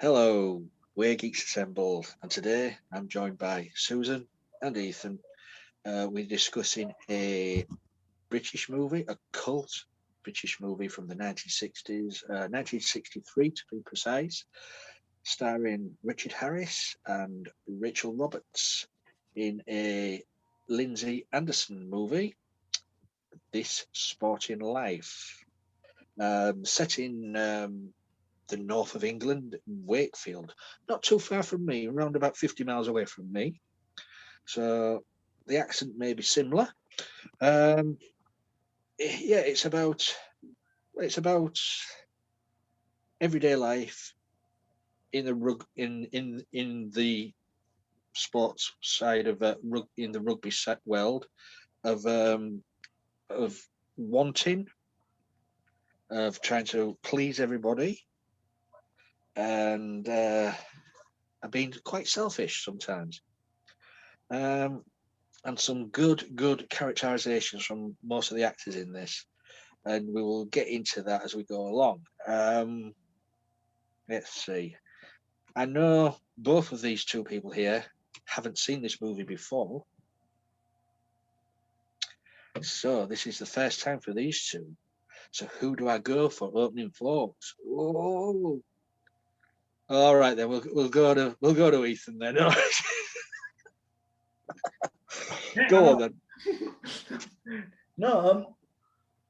Hello, we're Geeks Assembled, and today I'm joined by Susan and Ethan. We're discussing a British movie, a cult British movie from the 1960s, 1963 to be precise, starring Richard Harris and Rachel Roberts in a Lindsay Anderson movie, This Sporting Life, set in the north of England, Wakefield, not too far from me, around about 50 miles away from me. So the accent may be similar. Um, yeah, it's about everyday life in the in the sports side of in the rugby set world of wanting, of trying to please everybody, and being quite selfish sometimes. Um, and some good characterizations from most of the actors in this, and we will get into that as we go along. Let's see. I know both of these two people here haven't seen this movie before, so this is the first time for these two. So who do I go for opening thoughts? Oh, all right then. We'll go to Ethan then. Go on then. No,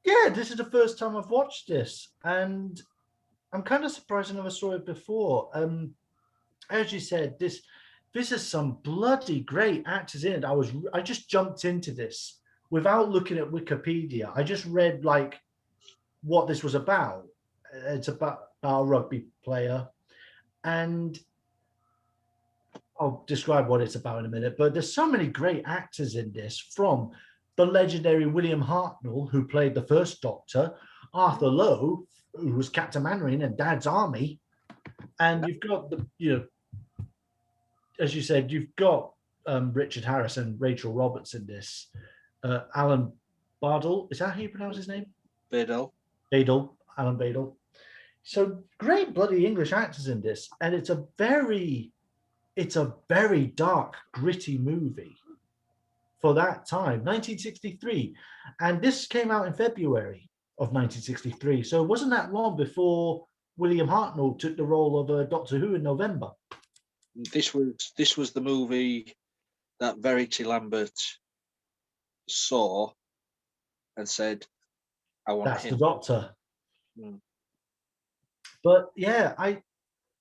yeah, this is the first time I've watched this, and I'm kind of surprised I never saw it before. As you said, this is some bloody great actors in it. I just jumped into this without looking at Wikipedia. I just read like what this was about. It's about a rugby player, and I'll describe what it's about in a minute. But there's so many great actors in this, from the legendary William Hartnell, who played the first Doctor, Arthur Lowe, who was Captain Mainwaring in Dad's Army, and you've got as you said, you've got Richard Harris and Rachel Roberts in this. Alan Bardell, is that how you pronounce his name? Badel. Alan Badel. So great bloody English actors in this, and it's a very dark, gritty movie for that time, 1963. And this came out in February of 1963. So it wasn't that long before William Hartnell took the role of Doctor Who in November. This was the movie that Verity Lambert saw and said, "I want That's the him." Doctor. Mm. But yeah,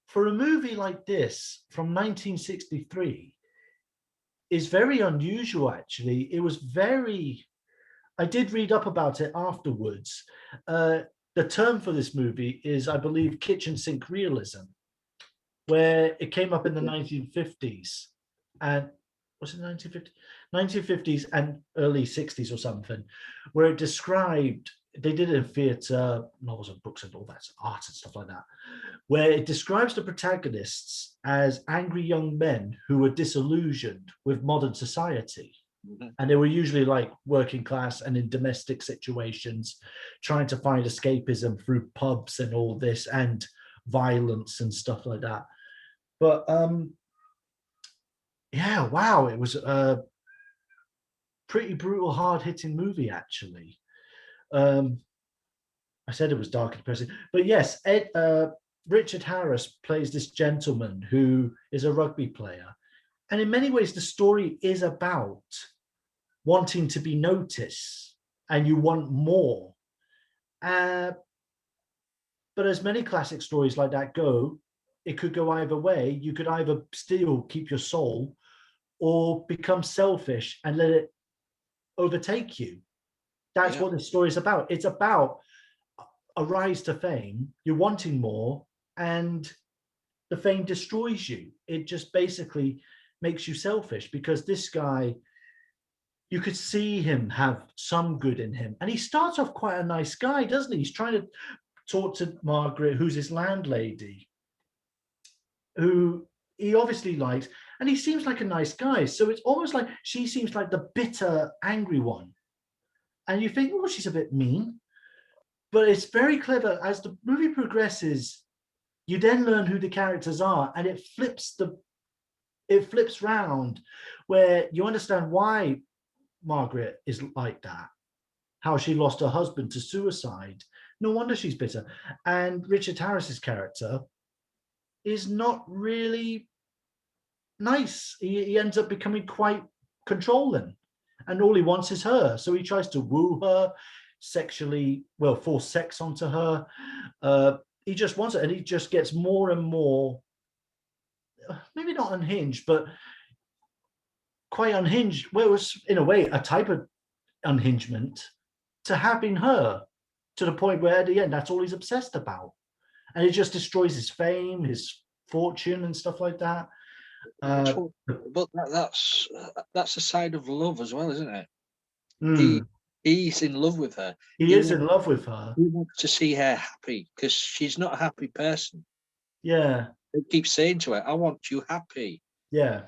for a movie like this from 1963 is very unusual, actually. It was very, I did read up about it afterwards. The term for this movie is, I believe, kitchen sink realism, where it came up in the 1950s. And was it 1950s and early 60s or something, where it described, they did it in theatre, novels and books and all that art and stuff like that, where it describes the protagonists as angry young men who were disillusioned with modern society. Mhm. And they were usually like working class and in domestic situations, trying to find escapism through pubs and all this and violence and stuff like that. But yeah, wow, it was a pretty brutal, hard-hitting movie, actually. Um, I said it was dark and depressing, but yes, Richard Harris plays this gentleman who is a rugby player, and in many ways, the story is about wanting to be noticed, and you want more. Uh, but as many classic stories like that go, it could go either way. You could either still keep your soul, or become selfish and let it overtake you. That's Yeah, what this story is about. It's about a rise to fame, you're wanting more, and the fame destroys you. It just basically makes you selfish, because this guy, you could see him have some good in him. And he starts off quite a nice guy, doesn't he? He's trying to talk to Margaret, who's his landlady, who he obviously likes, and he seems like a nice guy. So it's almost like she seems like the bitter, angry one. And you think, oh, she's a bit mean. But it's very clever. As the movie progresses, you then learn who the characters are, and it flips round where you understand why Margaret is like that, how she lost her husband to suicide. No wonder she's bitter. And Richard Harris's character is not really nice. He ends up becoming quite controlling, and all he wants is her. So he tries to woo her sexually, well, force sex onto her. He just wants it, and he just gets more and more, maybe not unhinged, but quite unhinged. Well, it was in a way a type of unhingement to having her, to the point where at the end that's all he's obsessed about, and it just destroys his fame, his fortune, and stuff like that. But that's a side of love as well, isn't it? Mm, He's in love with her. he is in love with her. He wants to see her happy because she's not a happy person. Yeah, He keeps saying to her, "I want you happy." yeah,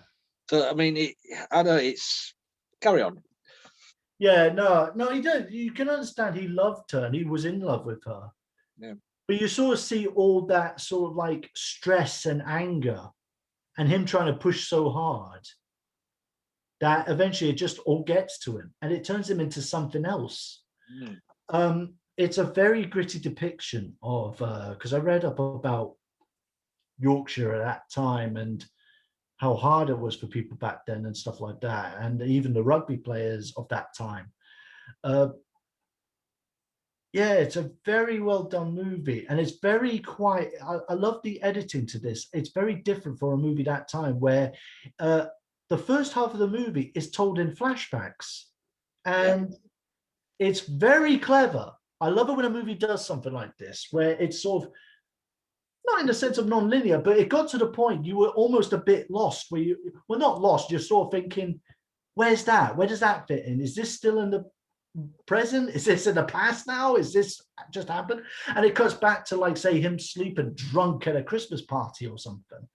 So I mean, I know it's carry on. yeah. No, he did. You can understand he loved her and he was in love with her. Yeah. But you sort of see all that sort of like stress and anger, and him trying to push so hard that eventually it just all gets to him, and it turns him into something else. It's a very gritty depiction of, because I read up about Yorkshire at that time and how hard it was for people back then and stuff like that, and even the rugby players of that time. Yeah, it's a very well done movie, and it's very quiet. I love the editing to this. It's very different for a movie that time, where the first half of the movie is told in flashbacks, and it's very clever. I love it when a movie does something like this, where it's sort of not in the sense of non-linear, but it got to the point you were almost a bit lost. Where you were not lost, you're sort of thinking, "Where's that? Where does that fit in? Is this still in the present? Is this in the past now? Is this just happened?" And it cuts back to, like, say, him sleeping drunk at a Christmas party or something.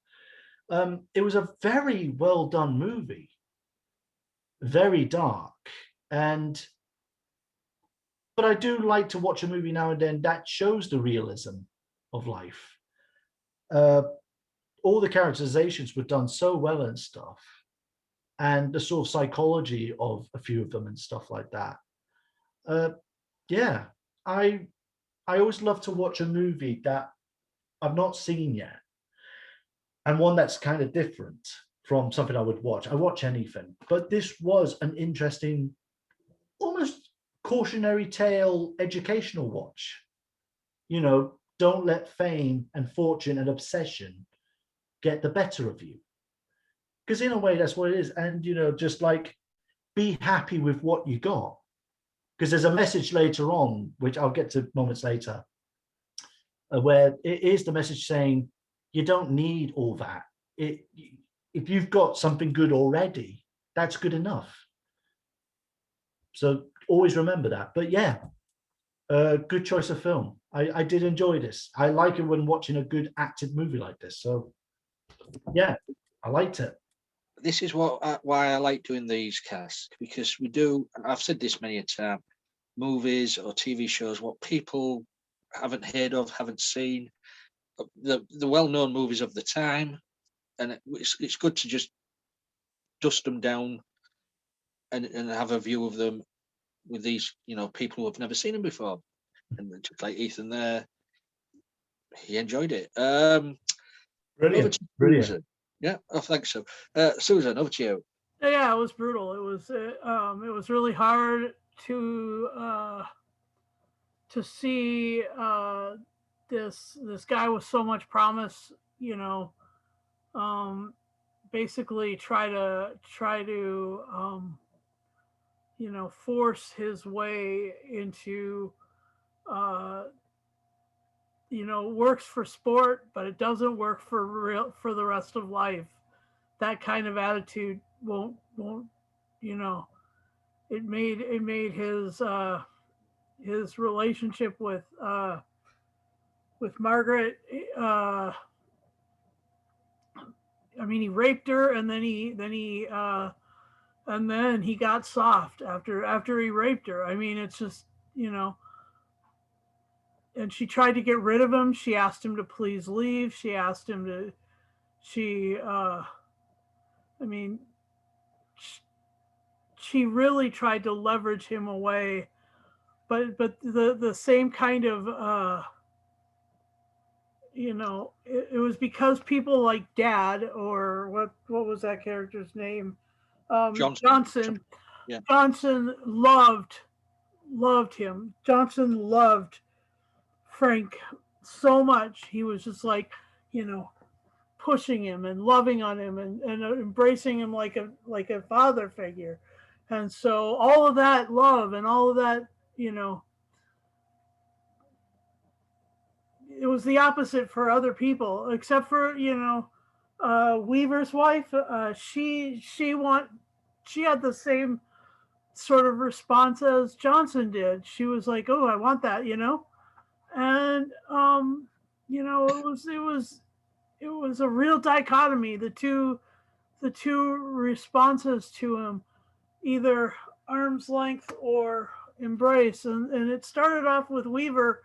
It was a very well done movie, very dark, but I do like to watch a movie now and then that shows the realism of life. All the characterizations were done so well and stuff, and the sort of psychology of a few of them and stuff like that. Yeah, I always love to watch a movie that I've not seen yet, and one that's kind of different from something I would watch. I watch anything, but this was an interesting, almost cautionary tale, educational watch. You know, don't let fame and fortune and obsession get the better of you. Because in a way, that's what it is. And, you know, just like be happy with what you got. Because there's a message later on, which I'll get to moments later, where it is the message saying you don't need all that. If you've got something good already, that's good enough. So always remember that. But yeah, good choice of film. I did enjoy this. I like it when watching a good acted movie like this. So yeah, I liked it. This is why I like doing these casts, because we do, and I've said this many a time, movies or TV shows what people haven't heard of, haven't seen, the well-known movies of the time, and it's good to just dust them down and have a view of them with these, you know, people who have never seen them before. And just like Ethan there, he enjoyed it. Brilliant. Brilliant. Susan. Yeah, I think so. Susan, over to you. Yeah, it was brutal. It was really hard to see this guy with so much promise, um, basically try to force his way into uh, works for sport, but it doesn't work for the rest of life. That kind of attitude won't you know it made his relationship with Margaret. I mean, he raped her, and then he got soft after he raped her. I mean, it's just, you know and she tried to get rid of him. She asked him to please leave. She asked him to. She, I mean, she really tried to leverage him away. But the same kind of it was because people like Dad, or what was that character's name? Johnson. Yeah. Johnson loved him. Johnson loved Frank so much. He was just like, pushing him and loving on him and embracing him like a father figure. And so all of that love and all of that, it was the opposite for other people, except for Weaver's wife. She had the same sort of response as Johnson did. She was like, "Oh, I want that," and it was a real dichotomy. The two responses to him, either arm's length or embrace, and it started off with Weaver,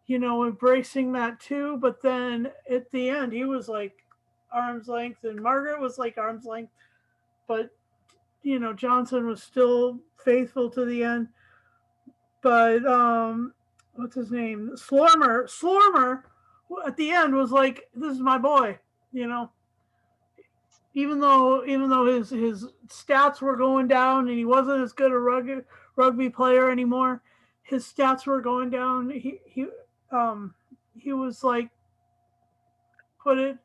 embracing that too. But then at the end, he was like arm's length, and Margaret was like arm's length. But, Johnson was still faithful to the end. But, what's his name? Slormer at the end was like, this is my boy, Even though his stats were going down and he wasn't as good a rugby player anymore, his stats were going down. He was like, but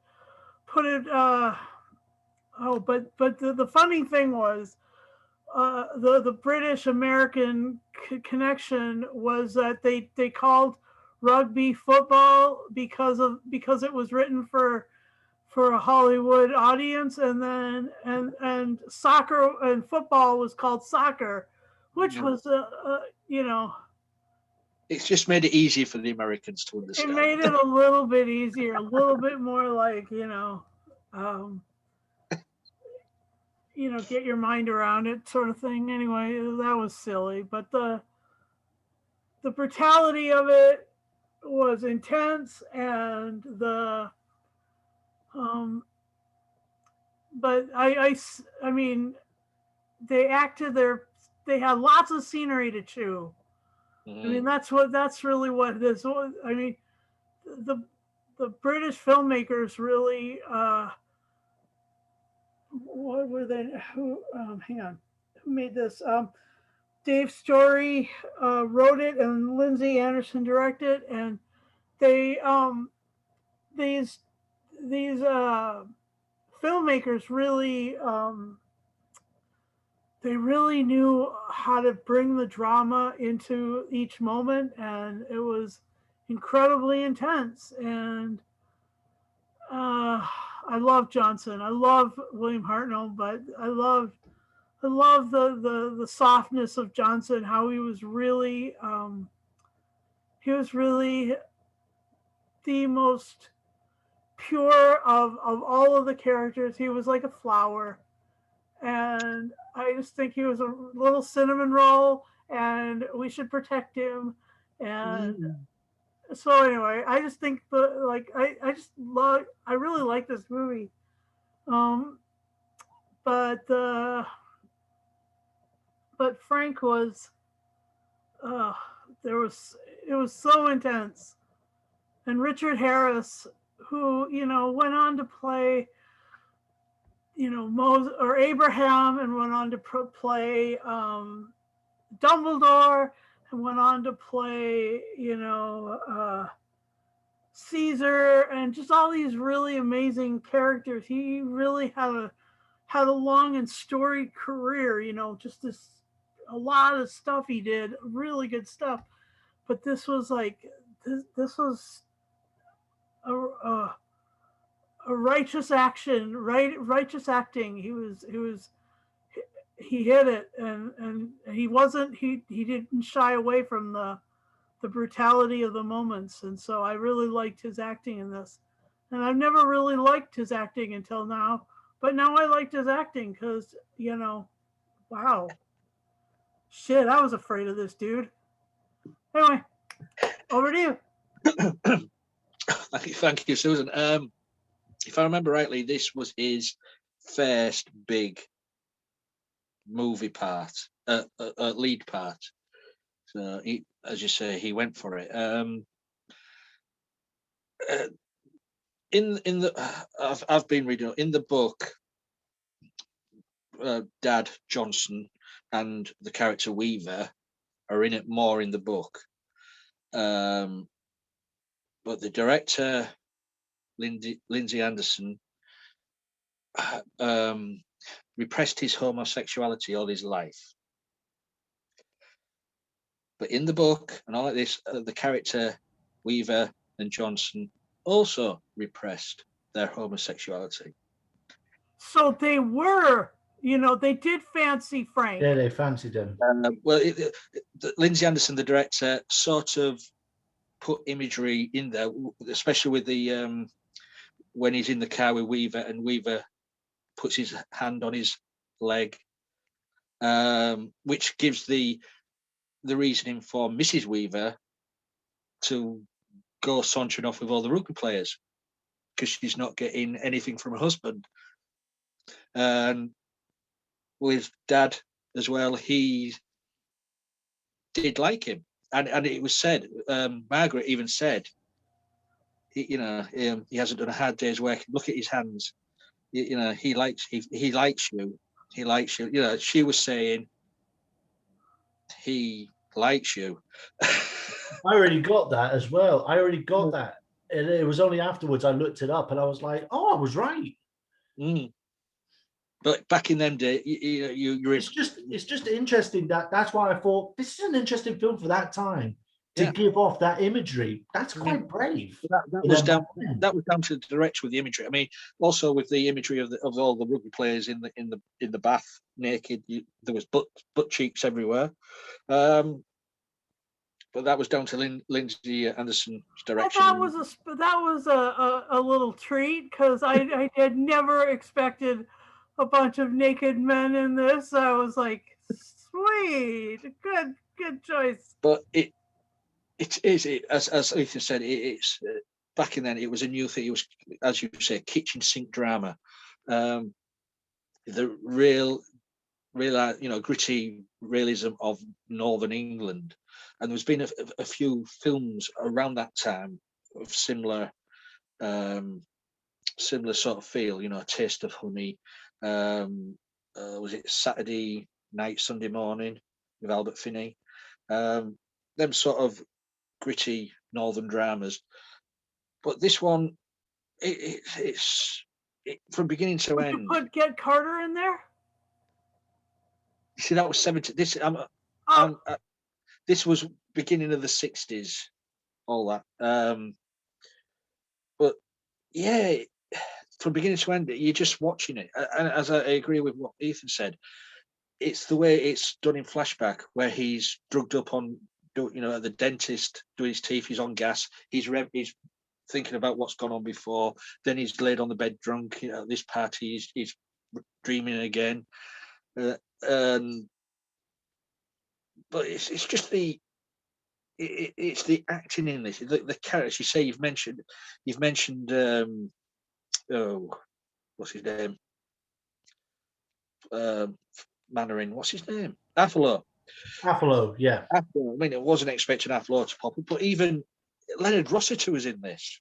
the funny thing was, the British American connection was that they called rugby football because it was written for a Hollywood audience, and then and soccer and football was called soccer, which was It's just made it easier for the Americans to understand. It made it a little bit easier, a little bit more like, get your mind around it sort of thing. Anyway, that was silly. But the brutality of it was intense, and but I mean, they had lots of scenery to chew. I mean, that's really what this was. I mean, the British filmmakers really, what were they? Hang on, who made this? Dave Story wrote it, and Lindsay Anderson directed, and they these filmmakers really they really knew how to bring the drama into each moment, and it was incredibly intense. And I love Johnson. I love William Hartnell, but I love the softness of Johnson. How he was really the most pure of all of the characters. He was like a flower, and I just think he was a little cinnamon roll, and we should protect him. And so anyway, I just think I really like this movie. But Frank was it was so intense. And Richard Harris, who went on to play Moses or Abraham, and went on to play Dumbledore, and went on to play Caesar, and just all these really amazing characters. He really had a long and storied career, just a lot of stuff he did, really good stuff. But this was like this was a righteous action, righteous acting. He hit it, and he didn't shy away from the brutality of the moments. And so I really liked his acting in this. And I've never really liked his acting until now, but now I liked his acting because, wow, shit, I was afraid of this dude. Anyway, over to you. Thank you, Susan. If I remember rightly, this was his first big movie part, lead part. So, he, as you say, he went for it. I've been reading in the book. Dad Johnson and the character Weaver are in it more in the book, but the director Lindsay Anderson repressed his homosexuality all his life. But in the book and all like this, the character Weaver and Johnson also repressed their homosexuality. So they were, they did fancy Frank. Yeah, they fancied him. Well, Lindsay Anderson, the director, sort of put imagery in there, especially with the when he's in the car with Weaver and Weaver puts his hand on his leg, which gives the reasoning for Mrs. Weaver to go sauntering off with all the rugby players because she's not getting anything from her husband. And with Dad as well, he did like him, and it was said. Margaret even said, he hasn't done a hard day's work. Look at his hands. He likes you. He likes you. She was saying he likes you. I already got that as well. I already got that. And it was only afterwards I looked it up and I was like, oh, I was right. Mm. But back in them days, you're it's just interesting that's why I thought this is an interesting film for that time to give off that imagery. That's quite brave. That was down to the director with the imagery. I mean, also with the imagery of all the rugby players in the bath naked, there was butt cheeks everywhere. But that was down to Lindsay Anderson's direction. Well, that was a little treat because I had never expected a bunch of naked men in this. I was like, sweet, good choice. But it is as Ethan said, it's back in then it was a new thing. It was, as you say, kitchen sink drama. The real gritty realism of Northern England. And there's been a few films around that time of similar sort of feel, A Taste of Honey. Was it Saturday Night, Sunday Morning with Albert Finney? Them sort of gritty Northern dramas. But this one, it's from beginning to end. You could get Carter in there? You see, that was 70. This was beginning of the 60s, all that. But yeah, from beginning to end, you're just watching it. And as I agree with what Ethan said, it's the way it's done in flashback, where he's drugged up on, at the dentist doing his teeth. He's on gas. He's thinking about what's gone on before. Then he's laid on the bed drunk. At this party, he's dreaming again. But it's just it's the acting in this, the characters. You say you've mentioned what's his name? Mannering, what's his name? Afalo, yeah. Afalo. I mean, it wasn't expecting Afalo to pop up, but even Leonard Rossiter was in this.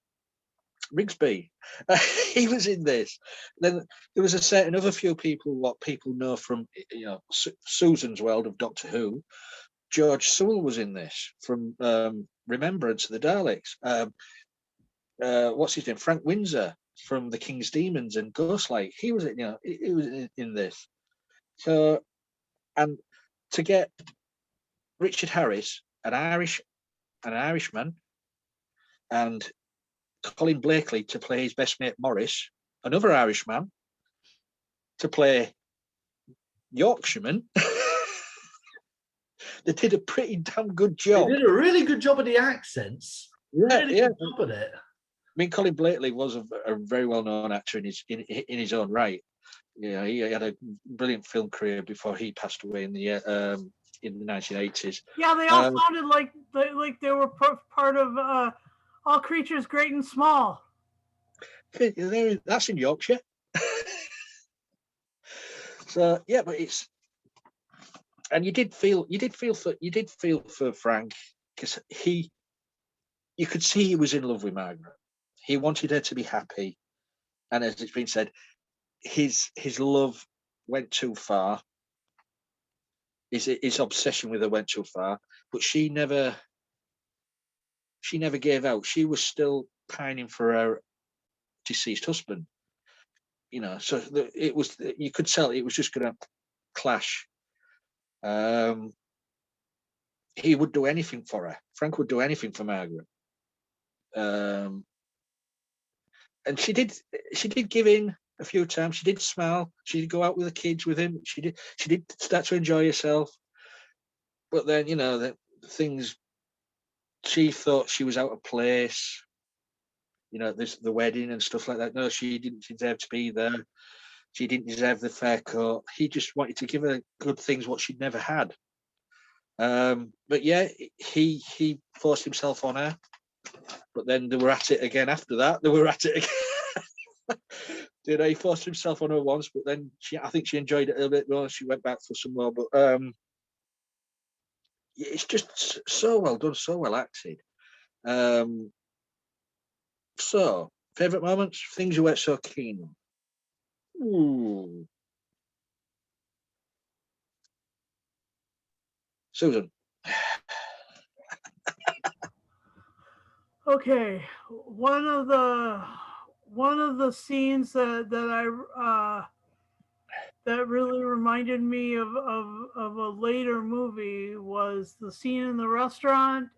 Rigsby, he was in this. Then there was a certain other few people, what people know from Susan's world of Doctor Who. George Sewell was in this from Remembrance of the Daleks. What's his name? Frank Windsor from The King's Demons and Ghostlight. He was, he was in this. So, and to get Richard Harris, an Irishman, and Colin Blakely to play his best mate Morris, another Irishman, to play Yorkshireman. They did a pretty damn good job. They did a really good job of the accents. Good job of it. I mean, Colin Blakely was a very well-known actor in his own right. Yeah, he had a brilliant film career before he passed away in the 1980s. Yeah, they all sounded like they were part of all creatures great and small. That's in Yorkshire. So yeah, but it's, and you did feel for Frank, because you could see he was in love with Margaret. He wanted her to be happy, and as it's been said, his love went too far. His obsession with her went too far, but she never gave out. She was still pining for her deceased husband. So it was, you could tell it was just going to clash. He would do anything for her. Frank would do anything for Margaret. And she did give in a few times. She did smile. She did go out with the kids with him. She did start to enjoy herself. But then, the things, she thought she was out of place. There's the wedding and stuff like that. No, she didn't deserve to be there. She didn't deserve the fair cut. He just wanted to give her good things, what she'd never had. But yeah, he forced himself on her. But then they were at it again after that. They were at it again. He forced himself on her once, but then I think she enjoyed it a little bit more. She went back for some more. But it's just so well done, so well acted. So, favourite moments, things you weren't so keen on. Ooh. Susan. Okay, one of the scenes that I that really reminded me of a later movie was the scene in the restaurant.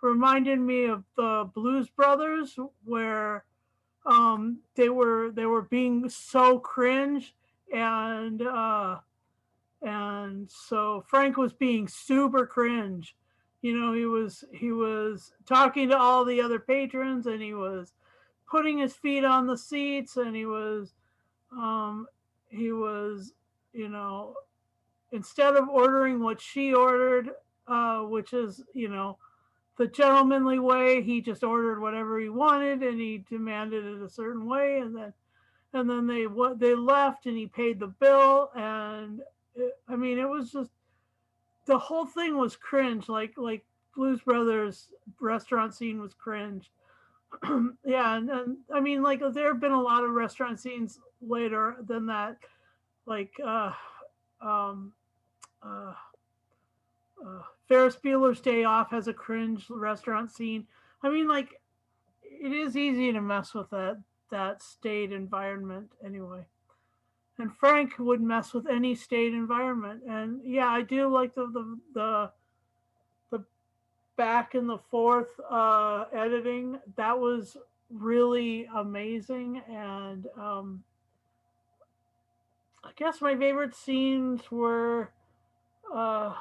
Reminded me of the Blues Brothers, where they were being so cringe, and so Frank was being super cringe. He was talking to all the other patrons, and he was putting his feet on the seats, and um, he was, instead of ordering what she ordered, which is, the gentlemanly way, he just ordered whatever he wanted, and he demanded it a certain way, and then they left, and he paid the bill, and it was just, the whole thing was cringe, like Blues Brothers restaurant scene was cringe. Yeah, and like, there have been a lot of restaurant scenes later than that, like um, uh, Ferris Bueller's Day Off has a cringe restaurant scene. Like, it is easy to mess with that state environment anyway. And Frank would mess with any state environment. And yeah, I do like the back and the forth editing. That was really amazing. And I guess my favorite scenes were uh,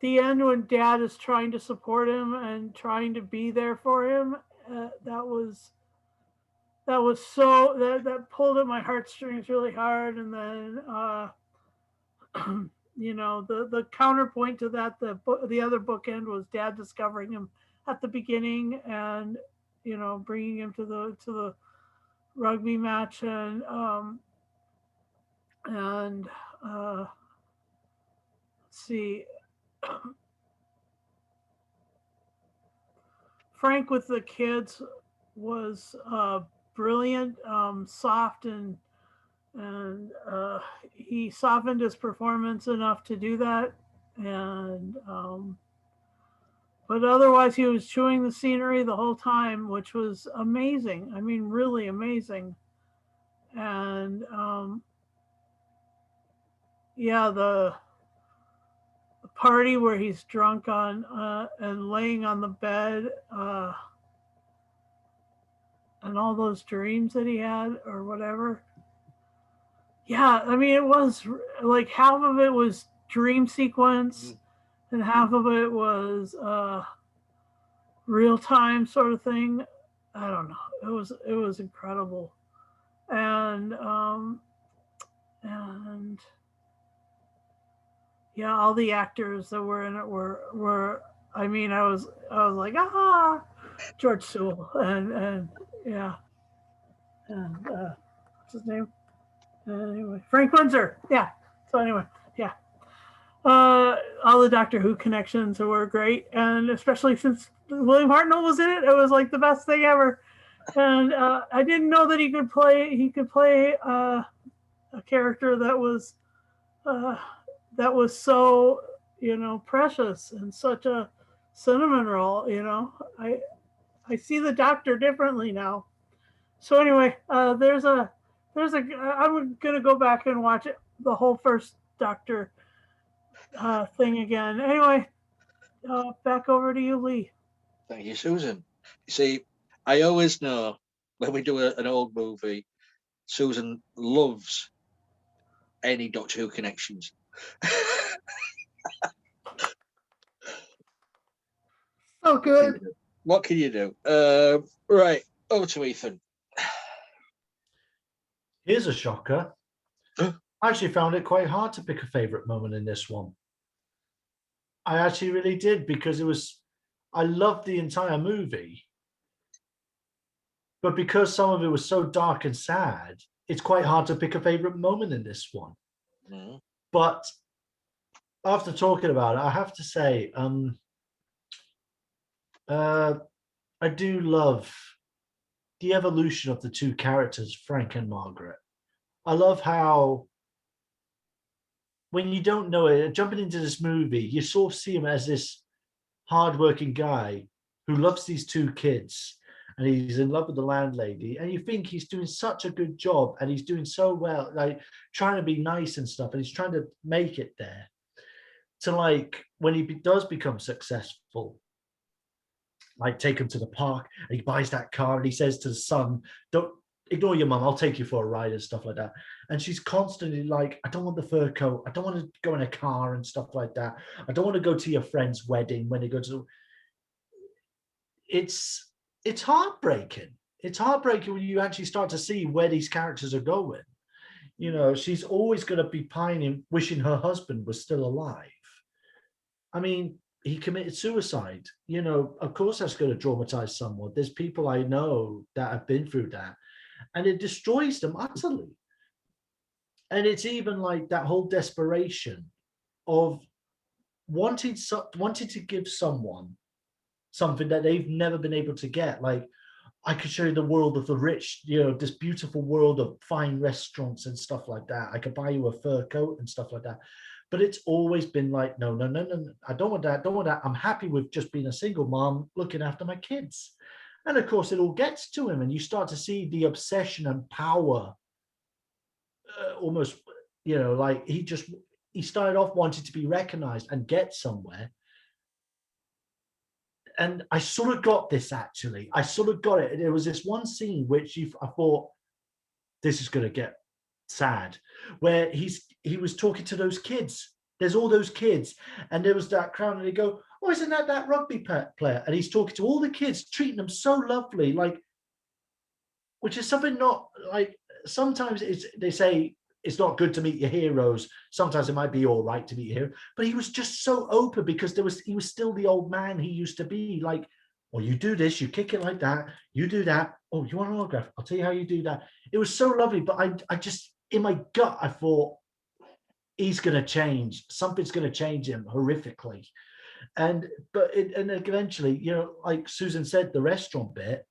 the end when Dad is trying to support him and trying to be there for him. That was so that pulled at my heartstrings really hard. And then the counterpoint to that, the other bookend was Dad discovering him at the beginning, and bringing him to the rugby match, and let's see, Frank with the kids was brilliant, soft, and he softened his performance enough to do that. And but otherwise, he was chewing the scenery the whole time, which was amazing. Really amazing. And yeah, the party where he's drunk on and laying on the bed, and all those dreams that he had or whatever. Yeah, it was like half of it was dream sequence, and half of it was real time sort of thing. I don't know. It was incredible, and yeah, all the actors that were in it were I mean, I was like, ah, George Sewell, and yeah, and what's his name? Anyway, Frank Windsor. Yeah. So anyway, yeah. All the Doctor Who connections were great, and especially since William Hartnell was in it, it was like the best thing ever. And I didn't know that he could play. He could play a character uh, that was so precious and such a cinnamon roll. I see the Doctor differently now. So anyway, there's a I'm gonna go back and watch it, the whole first Doctor thing again. Anyway, back over to you, Lee. Thank you, Susan. You see, I always know when we do an old movie, Susan loves any Doctor Who connections. So good. What can you do? Right, over to Ethan. Here's a shocker. I actually found it quite hard to pick a favorite moment in this one. I actually really did, because I loved the entire movie. But because some of it was so dark and sad, it's quite hard to pick a favorite moment in this one. Mm-hmm. But after talking about it, I have to say, I do love the evolution of the two characters, Frank and Margaret. I love how, when you don't know it, jumping into this movie, you sort of see him as this hardworking guy who loves these two kids, and he's in love with the landlady, and you think he's doing such a good job, and he's doing so well, like trying to be nice and stuff, and he's trying to make it there. To like when he does become successful, like take him to the park, and he buys that car, and he says to the son, "Don't ignore your mum, I'll take you for a ride," and stuff like that. And she's constantly like, "I don't want the fur coat, I don't want to go in a car," and stuff like that. "I don't want to go to your friend's wedding," when they go to. It's heartbreaking. It's heartbreaking when you actually start to see where these characters are going. She's always going to be pining, wishing her husband was still alive. I mean, he committed suicide. Of course that's going to traumatize someone. There's people I know that have been through that, and it destroys them utterly. And it's even like that whole desperation of wanting to give someone something that they've never been able to get. Like, I could show you the world of the rich, this beautiful world of fine restaurants and stuff like that. I could buy you a fur coat and stuff like that. But it's always been like, no, no, no, no, I don't want that. Don't want that. I'm happy with just being a single mom looking after my kids. And of course, it all gets to him, and you start to see the obsession and power. Almost, like he started off wanting to be recognized and get somewhere. And I sort of got this, actually. I sort of got it. There was this one scene which I thought, this is going to get sad, where he was talking to those kids. There's all those kids, and there was that crowd, and they go, "Oh, isn't that rugby player?" And he's talking to all the kids, treating them so lovely, like, which is something not like, sometimes they say it's not good to meet your heroes. Sometimes it might be all right to meet your hero, but he was just so open, because he was still the old man he used to be. Like, "Well, you do this, you kick it like that, you do that. Oh, you want an autograph? I'll tell you how you do that." It was so lovely, but I just, in my gut, I thought, he's going to change. Something's going to change him horrifically. And eventually, like Susan said, the restaurant bit,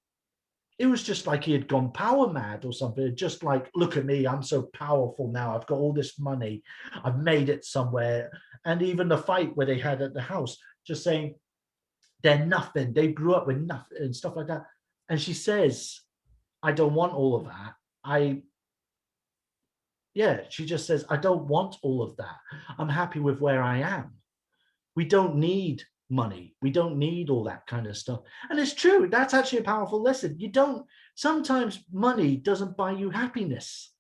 it was just like he had gone power mad or something. Just like, "Look at me, I'm so powerful now. I've got all this money. I've made it somewhere." And even the fight where they had at the house, just saying, they're nothing. They grew up with nothing and stuff like that. And she says, "I don't want all of that. She just says, "I don't want all of that. I'm happy with where I am. We don't need money. We don't need all that kind of stuff." And it's true. That's actually a powerful lesson. Sometimes money doesn't buy you happiness.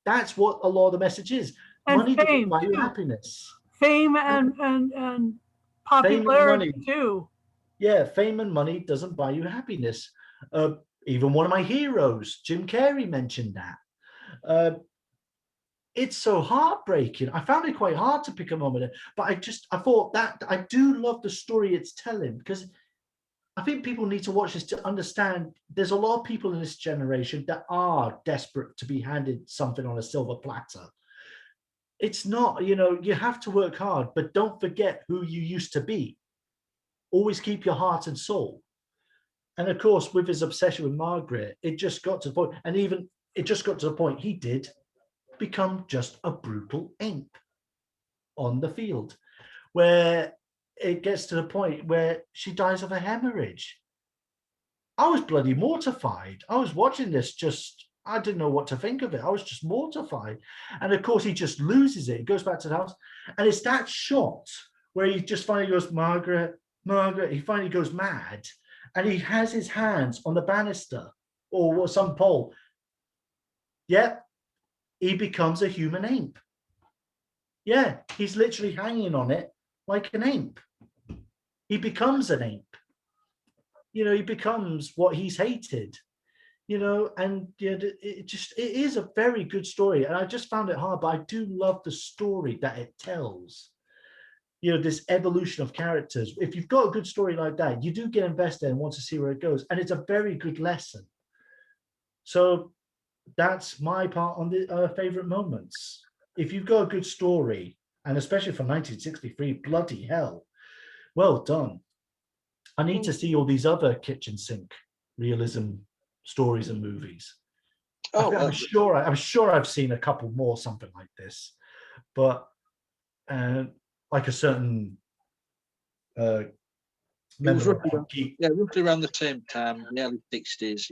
That's what a lot of the message is. And Money doesn't fame buy you too. happiness. Fame and Fame and popularity money. too. Yeah, fame and money doesn't buy you happiness. Even one of my heroes, Jim Carrey, mentioned that. it's so heartbreaking. I found it quite hard to pick a moment, but I thought that I do love the story it's telling, because I think people need to watch this to understand there's a lot of people in this generation that are desperate to be handed something on a silver platter. It's not, you have to work hard, but don't forget who you used to be. Always keep your heart and soul. And of course, with his obsession with Margaret, it just got to the point, and even it just got to the point he did become just a brutal imp on the field, where it gets to the point where she dies of a hemorrhage. I was bloody mortified. I was watching this, I didn't know what to think of it. I was just mortified. And of course, he just loses it. He goes back to the house. And it's that shot where he just finally goes, Margaret, Margaret. He finally goes mad. And he has his hands on the banister or some pole. Yep, he becomes a human ape. Yeah, he's literally hanging on it like an ape. He becomes an ape. He becomes what he's hated. And it is a very good story. And I just found it hard, but I do love the story that it tells. This evolution of characters. If you've got a good story like that, you do get invested and want to see where it goes. And it's a very good lesson. So that's my part on the favorite moments. If you've got a good story, and especially from 1963, bloody hell, well done. I need to see all these other kitchen sink realism stories and movies. I'm sure I've seen a couple more, something like this, but like a certain roughly around the same time, the early 60s,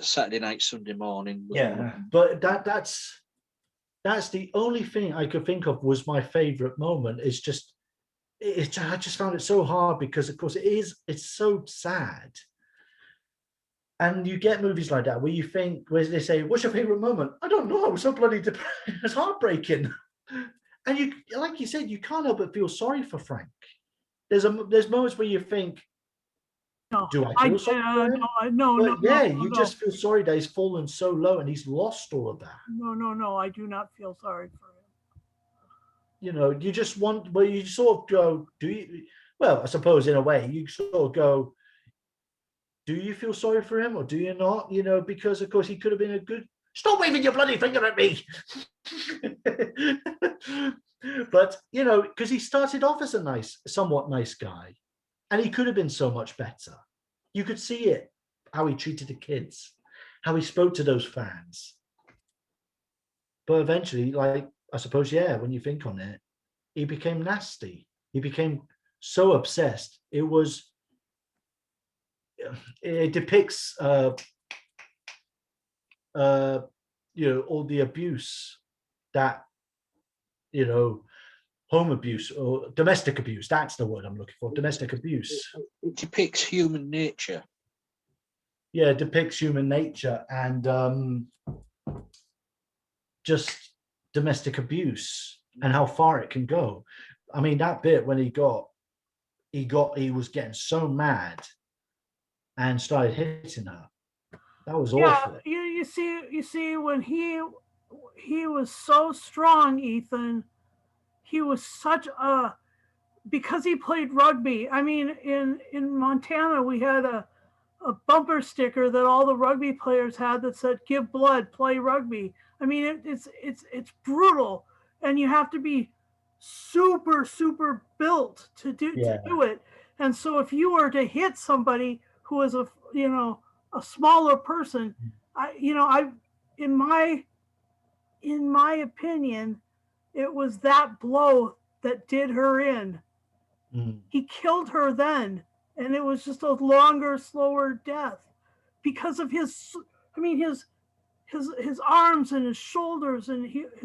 Saturday night, Sunday morning. But that's the only thing I could think of was my favorite moment. I just found it so hard because, of course, it's so sad. And you get movies like that where they say, what's your favorite moment? I don't know. I was so bloody depressed. It's heartbreaking. And you, like you said, you can't help but feel sorry for Frank. There's moments where you think, do I feel sorry for him? No. You just feel sorry that he's fallen so low and he's lost all of that. No. I do not feel sorry for him. You just want, well, you sort of go, do you? Well, I suppose in a way, you sort of go, do you feel sorry for him or do you not? Because of course he could have been a good. Stop waving your bloody finger at me. But because he started off as a somewhat nice guy, and he could have been so much better. You could see it, how he treated the kids, how he spoke to those fans. But eventually, like, I suppose, when you think on it, he became nasty. He became so obsessed. It depicts, all the abuse that, home abuse or domestic abuse. That's the word I'm looking for. Domestic abuse. It depicts human nature. Yeah, it depicts human nature and just domestic abuse and how far it can go. I mean, that bit when he was getting so mad and started hitting her. That was awful. You see when he was so strong, Ethan. He was such a, because he played rugby. I mean, in Montana we had a bumper sticker that all the rugby players had that said "Give blood, play rugby." I mean, it's brutal, and you have to be super built to do it. And so if you were to hit somebody who is a smaller person, in my opinion, it was that blow that did her in. He killed her then, and it was just a longer, slower death because of his arms and his shoulders and even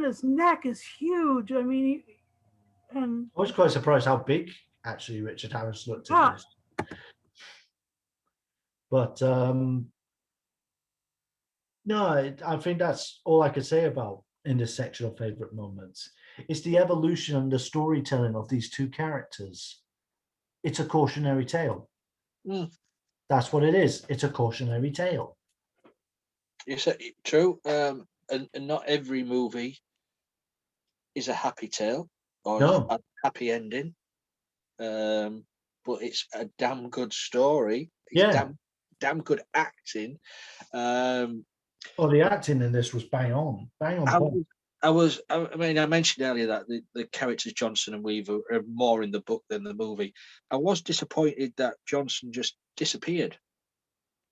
his neck is huge. I mean, I was quite surprised how big actually Richard Harris looked at this. But no, I think that's all I could say about in this section of favorite moments. It's the evolution and the storytelling of these two characters. It's a cautionary tale. That's what it is. It's a cautionary tale. You said true. And not every movie is a happy tale or No. a happy ending. But it's a damn good story. It's Yeah. damn good acting. Um, Oh, the acting in this was bang on I, point. I mean, I mentioned earlier that the characters Johnson and Weaver are more in the book than the movie. I was disappointed that Johnson just disappeared.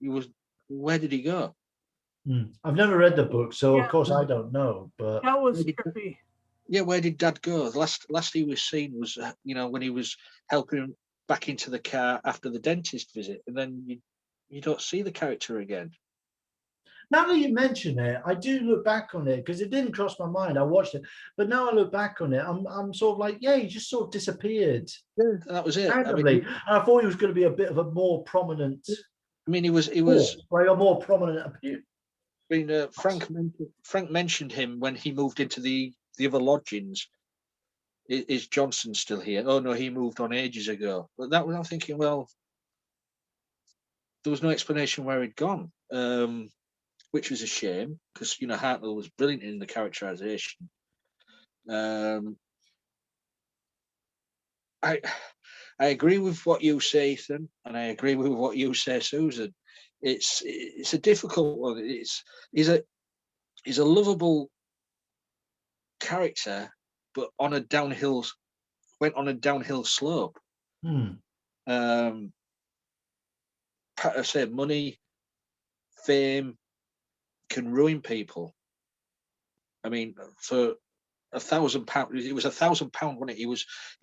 Where did he go? I've never read the book, so of Yeah. course I don't know. But That was Where did, trippy. yeah, where did Dad go? The last he was seen was, when he was helping him back into the car after the dentist visit, and then you don't see the character again. now that you mention it, I do look back on it because it didn't cross my mind. I watched it, but now I look back on it, I'm sort of like, yeah, he just sort of disappeared Yeah, that was it. randomly. And I thought he was going to be a bit of a more prominent. He was. Like a more prominent appeal. I mean, Frank mentioned him when he moved into the other lodgings. Is Johnson still here? Oh no, he moved on ages ago. But that was I'm thinking. Well, there was no explanation where he'd gone, which was a shame because Hartnell was brilliant in the characterization. I agree with what you say, Ethan, and I agree with what you say, Susan. It's a difficult one. He's a lovable character, but went on a downhill slope. I say money, fame can ruin people. I mean, for £1,000, it was £1,000, wasn't it? He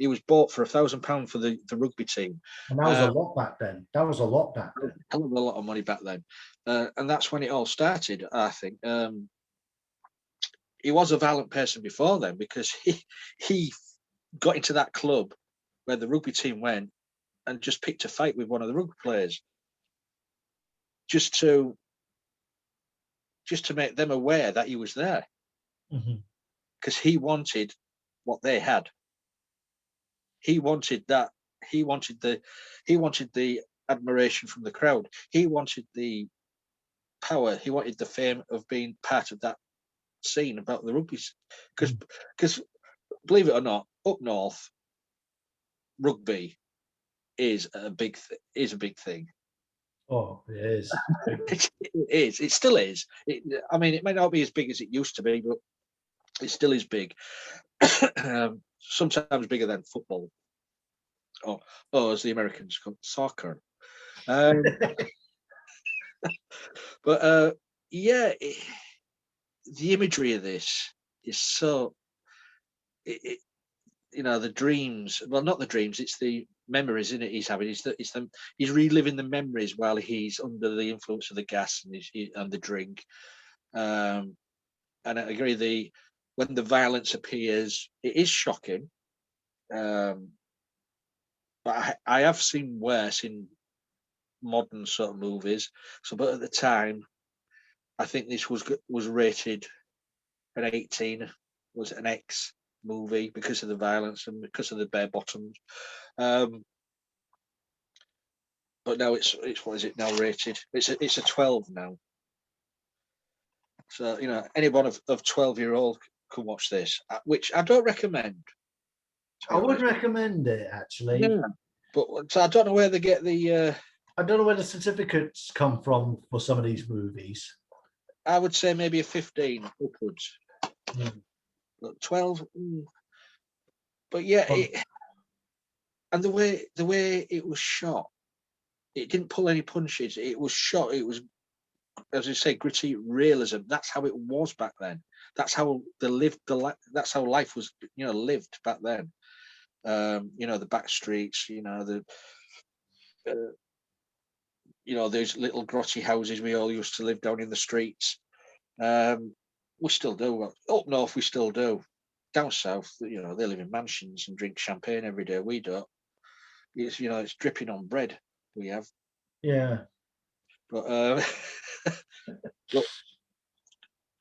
was bought for £1,000 for the rugby team, and that was a lot back then. That was a lot back then. Hell of a lot of money back then, and that's when it all started. I think he was a violent person before then because he got into that club where the rugby team went and just picked a fight with one of the rugby players, just to make them aware that he was there, because he wanted what they had. He wanted that. He wanted the admiration from the crowd. He wanted the power. He wanted the fame of being part of that scene about the rugby. Because believe it or not, up north, rugby is a big thing. Oh, it is. It is. It still is. I mean, it may not be as big as it used to be, but it still is big. Sometimes bigger than football, or as the Americans call it, soccer. But yeah, the imagery of this is so. The dreams. Well, not the dreams. It's the memories, isn't it? He's having. He's reliving the memories while he's under the influence of the gas and the drink. And I agree. When the violence appears, it is shocking. But I have seen worse in modern sort of movies. But at the time, I think this was rated an 18, was an X movie because of the violence and because of the bare bottoms. But now it's what is it now rated? It's a 12 now. So anyone of 12-year-old can watch this, which I don't recommend. I would recommend it actually. Yeah, but so I don't know where they get the. I don't know where the certificates come from for some of these movies. I would say maybe a 15 upwards. 12. But yeah, and the way it was shot, it didn't pull any punches. It was shot. It was, as you say, gritty realism. That's how it was back then. That's how they lived. That's how life was, lived back then. The back streets. Those little grotty houses we all used to live down in the streets. We still do. Up north, we still do. Down south, they live in mansions and drink champagne every day. We don't. It's dripping on bread. We have. Yeah. But look,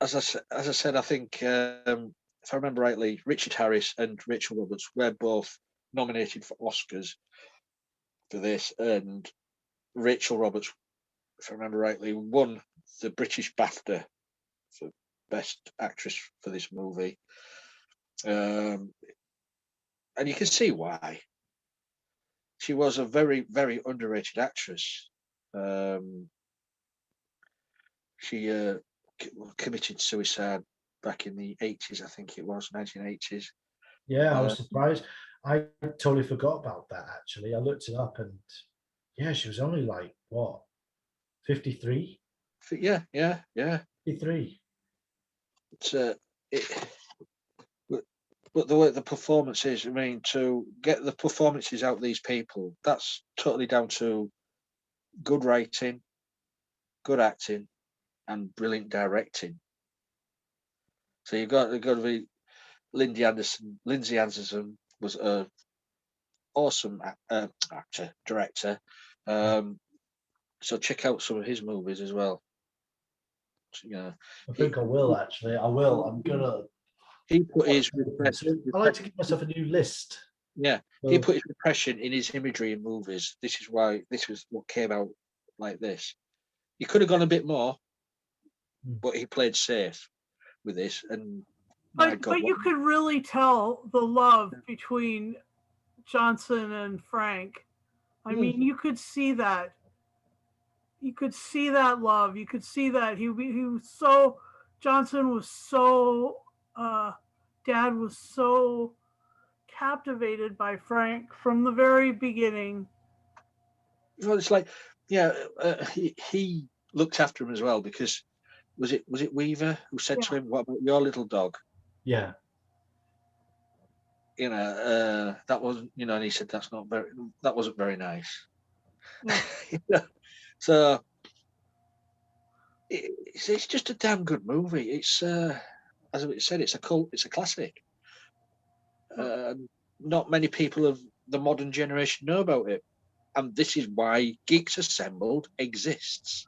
as I said, I think if I remember rightly, Richard Harris and Rachel Roberts were both nominated for Oscars for this, and Rachel Roberts, if I remember rightly, won the British BAFTA for Best Actress for this movie. And you can see why. She was a very, very underrated actress. She committed suicide back in the 80s, I think it was, 1980s. Yeah, I was surprised. I totally forgot about that, actually. I looked it up and, yeah, she was only like, what, 53? Yeah. 53. But the way the performances, I mean, to get the performances out of these people, that's totally down to good writing, good acting, and brilliant directing. So you've got to be Lindsay Anderson was an awesome actor, director. So check out some of his movies as well. Yeah, I think I will, actually. I will. I'm going to. he put his I like to give myself a new list. Yeah, he put his repression in his imagery in movies. This is why this was what came out like this. He could have gone a bit more, but he played safe with this. And but you could really tell the love between Johnson and Frank. I mean, you could see that. You could see that love. You could see that he was so. Johnson was so. Dad was so captivated by Frank from the very beginning. Well, it's like, yeah, he looked after him as well, because was it Weaver who said to him, "What about your little dog?" Yeah. You know, that wasn't, you know, and he said that wasn't very nice. Yeah. So it's just a damn good movie. It's as I said, it's a cult, it's a classic. Not many people of the modern generation know about it, and this is why Geeks Assembled exists.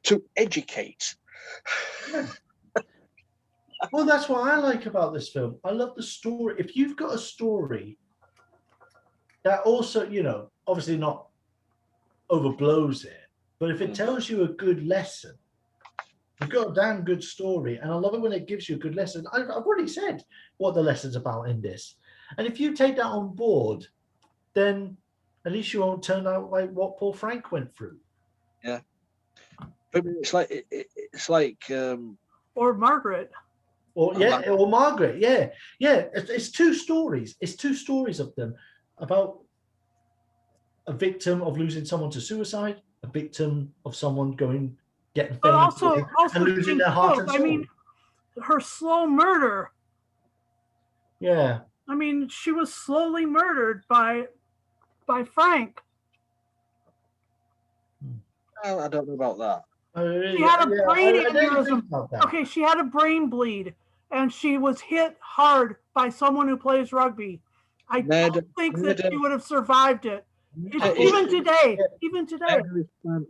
To educate. Well, that's what I like about this film. I love the story. If you've got a story that also, you know, obviously not overblows it, but if it tells you a good lesson, you've got a damn good story. And I love it when it gives you a good lesson. I've already said what the lesson's about in this. And if you take that on board, then at least you won't turn out like what Paul Frank went through. Yeah. But it's like or Margaret. Or Margaret, yeah. It's two stories. It's two stories of them about a victim of losing someone to suicide, a victim of someone getting but famous also and losing their heart and soul. I mean, her slow murder. Yeah. I mean, she was slowly murdered by Frank. I don't know about that. She had a brain aneurysm. Okay, she had a brain bleed, and she was hit hard by someone who plays rugby. I don't think that she would have survived it. Even today.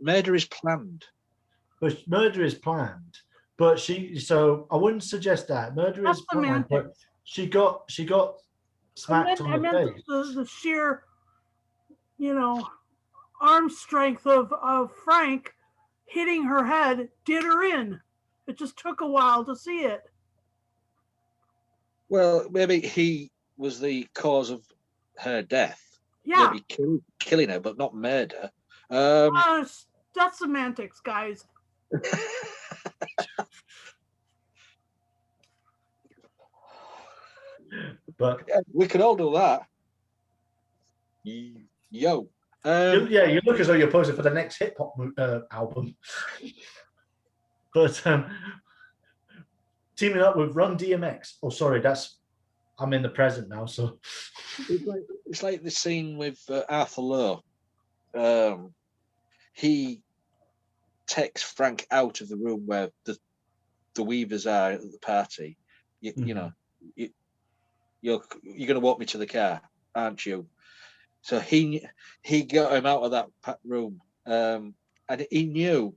Murder is planned. But murder is planned. But so I wouldn't suggest that. Murder is planned. But she got smacked on the face. The sheer, you know, arm strength of Frank hitting her head did her in. It just took a while to see it. Well, maybe he was the cause of her death. Yeah. Maybe killing her, but not murder. That's semantics, guys. But we could all do that. Yo. You look as though you're posing for the next hip hop album. But teaming up with Run DMX. Oh, sorry, I'm in the present now. So it's like the scene with Arthur Lowe. He takes Frank out of the room where the Weavers are at the party. You know, you're going to walk me to the car, aren't you? So he got him out of that room, and he knew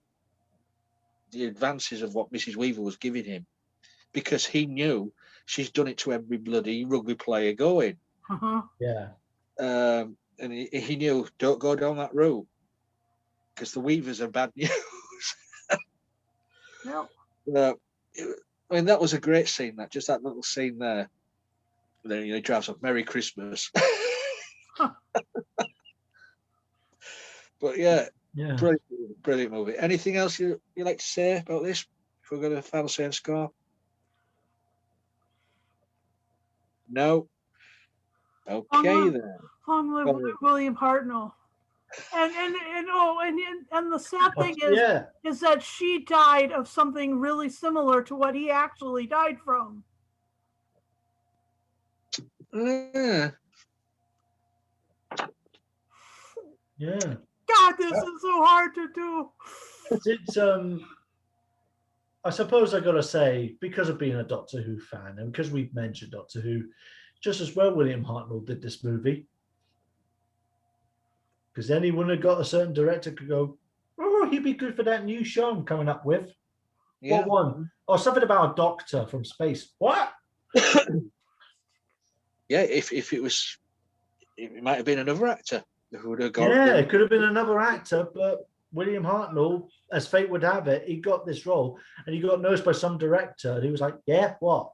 the advances of what Mrs. Weaver was giving him, because he knew she's done it to every bloody rugby player going. Yeah. And he knew, don't go down that route. because the Weavers are bad news. Yep. I mean, that was a great scene. That little scene there. Then he drives up "Merry Christmas." But yeah, brilliant movie. Anything else you like to say about this before we go to the final say and score? No. Okay then. Long live William Hartnell. And the sad thing is that she died of something really similar to what he actually died from. Yeah. God, this is so hard to do. It's I suppose I gotta say, because of being a Doctor Who fan and because we've mentioned Doctor Who, just as well William Hartnell did this movie. Because anyone who got a certain director could go, oh, he'd be good for that new show I'm coming up with. Yeah. What one? Oh, something about a doctor from space. What? Yeah, if it was, it might have been another actor who would have got. Yeah, it could have been another actor, but William Hartnell, as fate would have it, he got this role and he got noticed by some director and he was like, yeah, what?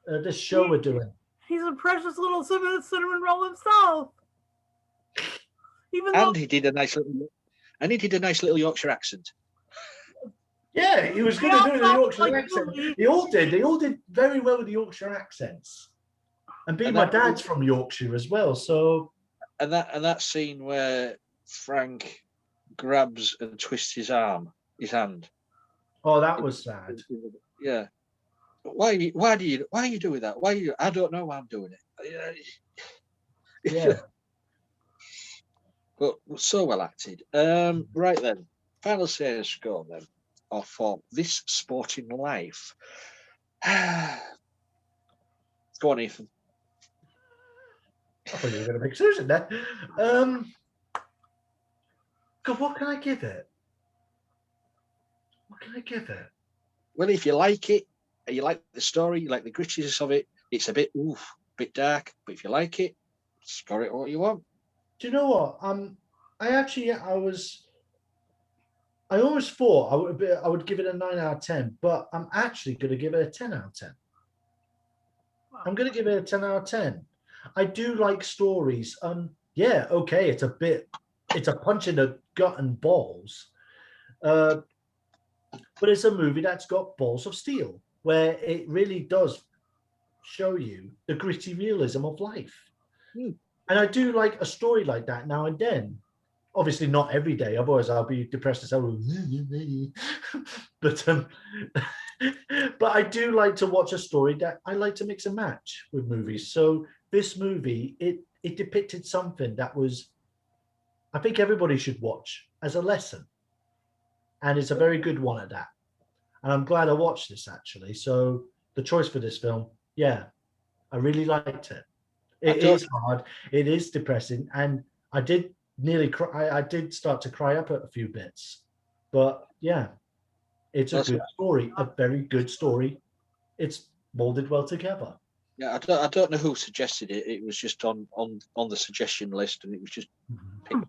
This show we're doing. He's a precious little cinnamon roll himself. He did a nice little Yorkshire accent. Yeah, he was good at doing the Yorkshire accent. They all did very well with the Yorkshire accents. And my dad's from Yorkshire as well, so. And that scene where Frank grabs and twists his hand. Oh, that was sad. Yeah. Why are you doing that? I don't know why I'm doing it. Yeah. But so well acted. Right then, final say and score then, for This Sporting Life. Go on, Ethan. I thought you were going to make Susan there. God, what can I give it? Well, if you like it, you like the story, you like the grittiness of it, it's a bit dark, but if you like it, score it what you want. Do you know what? I always thought I would give it a 9 out of 10, but I'm actually going to give it a 10 out of 10. I'm going to give it a 10 out of 10. I do like stories. Yeah, okay, it's a punch in the gut and balls, but it's a movie that's got balls of steel, where it really does show you the gritty realism of life. And I do like a story like that now and then. Obviously not every day, otherwise I'll be depressed as hell. But I do like to watch a story that I like to mix and match with movies. So this movie, it depicted something that was, I think everybody should watch as a lesson. And it's a very good one at that. And I'm glad I watched this actually. So the choice for this film, yeah, I really liked it. It is hard. It is depressing. And I did nearly cry. I did start to cry up at a few bits. But yeah, it's a good story, a very good story. It's molded well together. Yeah, I don't know who suggested it. It was just on the suggestion list, and it was just picked.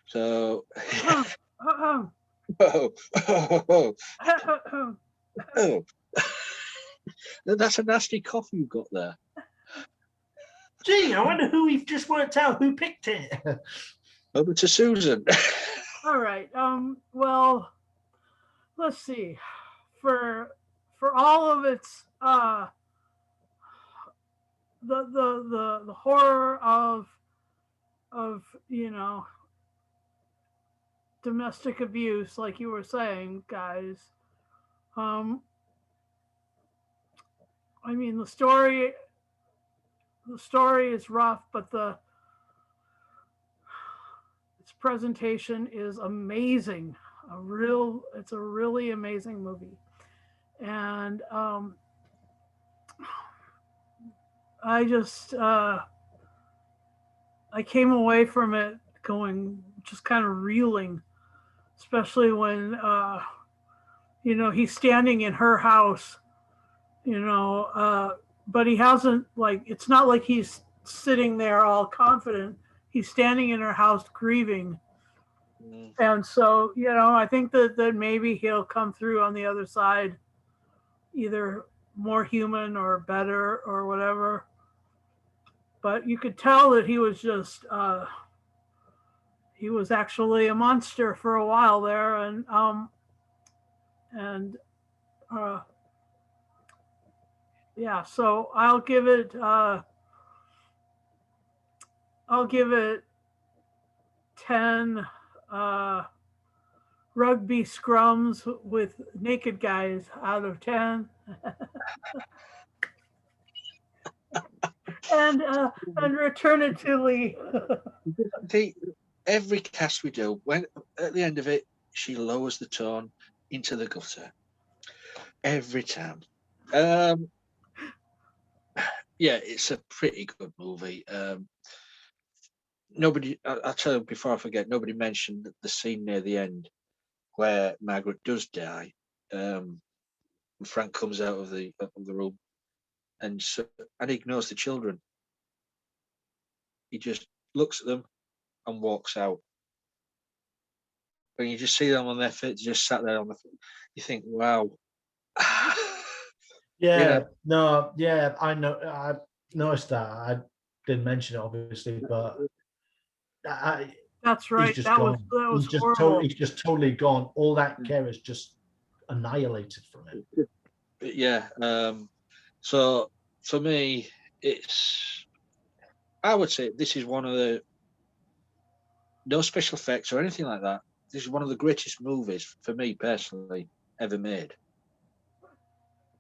So, that's a nasty cough you've got there. Gee, I wonder who we've just worked out who picked it. Over to Susan. All right. Well, let's see. For all of its the horror of domestic abuse, like you were saying, guys. I mean, the story is rough, but its presentation is amazing. It's a really amazing movie. And I just I came away from it going just kind of reeling, especially when he's standing in her house, but he hasn't, like, it's not like he's sitting there all confident. He's standing in her house grieving, Mm. And so, I think that maybe he'll come through on the other side, either more human or better or whatever. But you could tell that he was just he was actually a monster for a while there, and yeah. So I'll give it 10 rugby scrums with naked guys out of 10. And return it to Lee. See, every cast we do, when at the end of it, she lowers the tone into the gutter. Every time. Yeah, it's a pretty good movie. I'll tell you before I forget, nobody mentioned the scene near the end where Margaret does die. And Frank comes out of the room and he ignores the children. He just looks at them and walks out. And you just see them on their feet, just sat there on the feet. You think, wow. Yeah, no, yeah, I know. I noticed that. I didn't mention it, obviously, but that's right. He's just that gone. was horrible. He's just totally gone. All that care is just annihilated from him. Yeah. So for me, I would say this is one of the, no special effects or anything like that. This is one of the greatest movies for me personally ever made,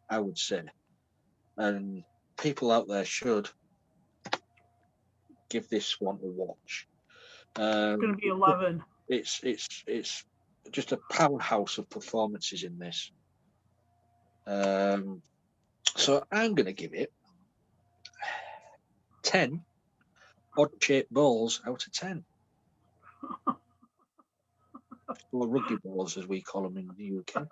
I would say. And people out there should give this one a watch. It's going to be 11. It's just a powerhouse of performances in this. So I'm going to give it 10 odd-shaped balls out of 10. Or rugby balls, as we call them in the UK.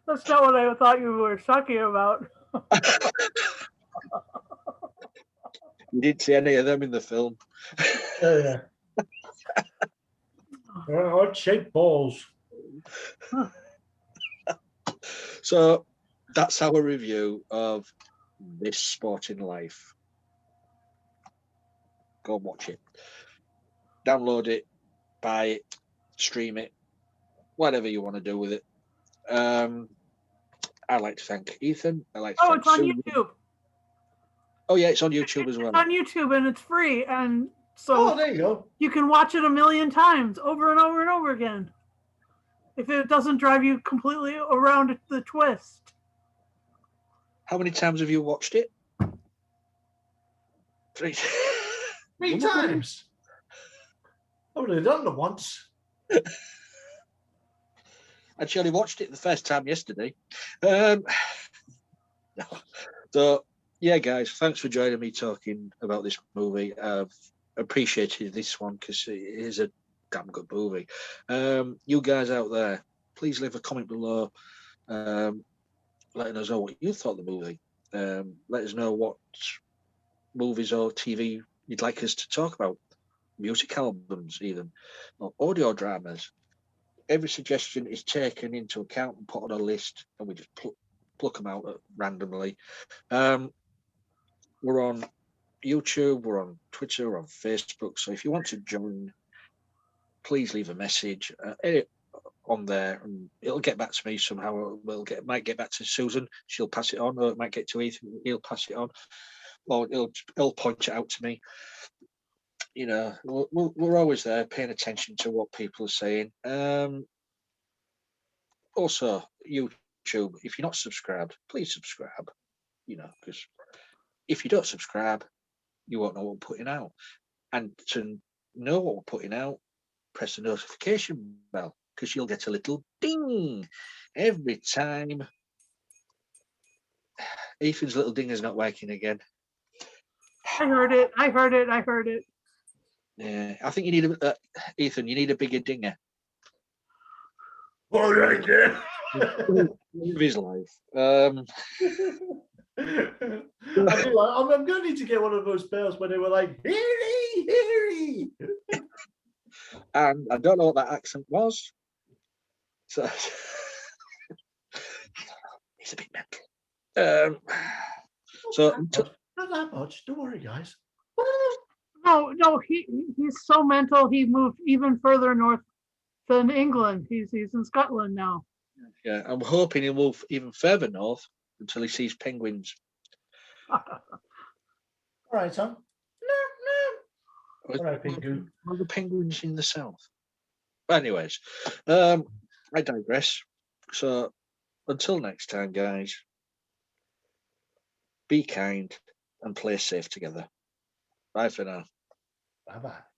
That's not what I thought you were talking about. You didn't see any of them in the film. Yeah. Odd-shaped balls. So that's our review of This Sporting Life. Go and watch it. Download it, buy it, stream it, whatever you want to do with it. I'd like to thank Ethan. It's on YouTube. Oh yeah, it's on YouTube as well. It's on YouTube and it's free, and so there you go. You can watch it a million times, over and over and over again, if it doesn't drive you completely around the twist. How many times have you watched it? 3. 3 times. I've only done it once. I only watched it the first time yesterday. No. So, yeah, guys, thanks for joining me talking about this movie. I've appreciated this one because it is a damn good movie. You guys out there, please leave a comment below, letting us know what you thought of the movie. Let us know what movies or TV you'd like us to talk about, music albums even, or audio dramas. Every suggestion is taken into account and put on a list, and we just pluck them out randomly. We're on YouTube, we're on Twitter, we're on Facebook. So if you want to join, please leave a message on there, and it'll get back to me somehow. Might get back to Susan, she'll pass it on, or it might get to Ethan, he'll pass it on, or he'll point it out to me. You know, we're always there paying attention to what people are saying. Also, YouTube, if you're not subscribed, please subscribe. You know, because if you don't subscribe, you won't know what we're putting out. And to know what we're putting out, press the notification bell, because you'll get a little ding every time. Ethan's little ding is not working again. I heard it. Yeah, I think you need Ethan, you need a bigger dinger. All right, then. Of his life. I'm going to need to get one of those bells where they were like, heary, heary. And I don't know what that accent was. So he's a bit mental. So Not that much. Don't worry, guys. No, he's so mental. He moved even further north than England. He's in Scotland now. yeah, I'm hoping he'll move even further north until he sees penguins. All right, son. All right, Pingu. Are the penguins in the south? Anyways, I digress. So until next time, guys, be kind and play safe together. Bye for now. Bye-bye.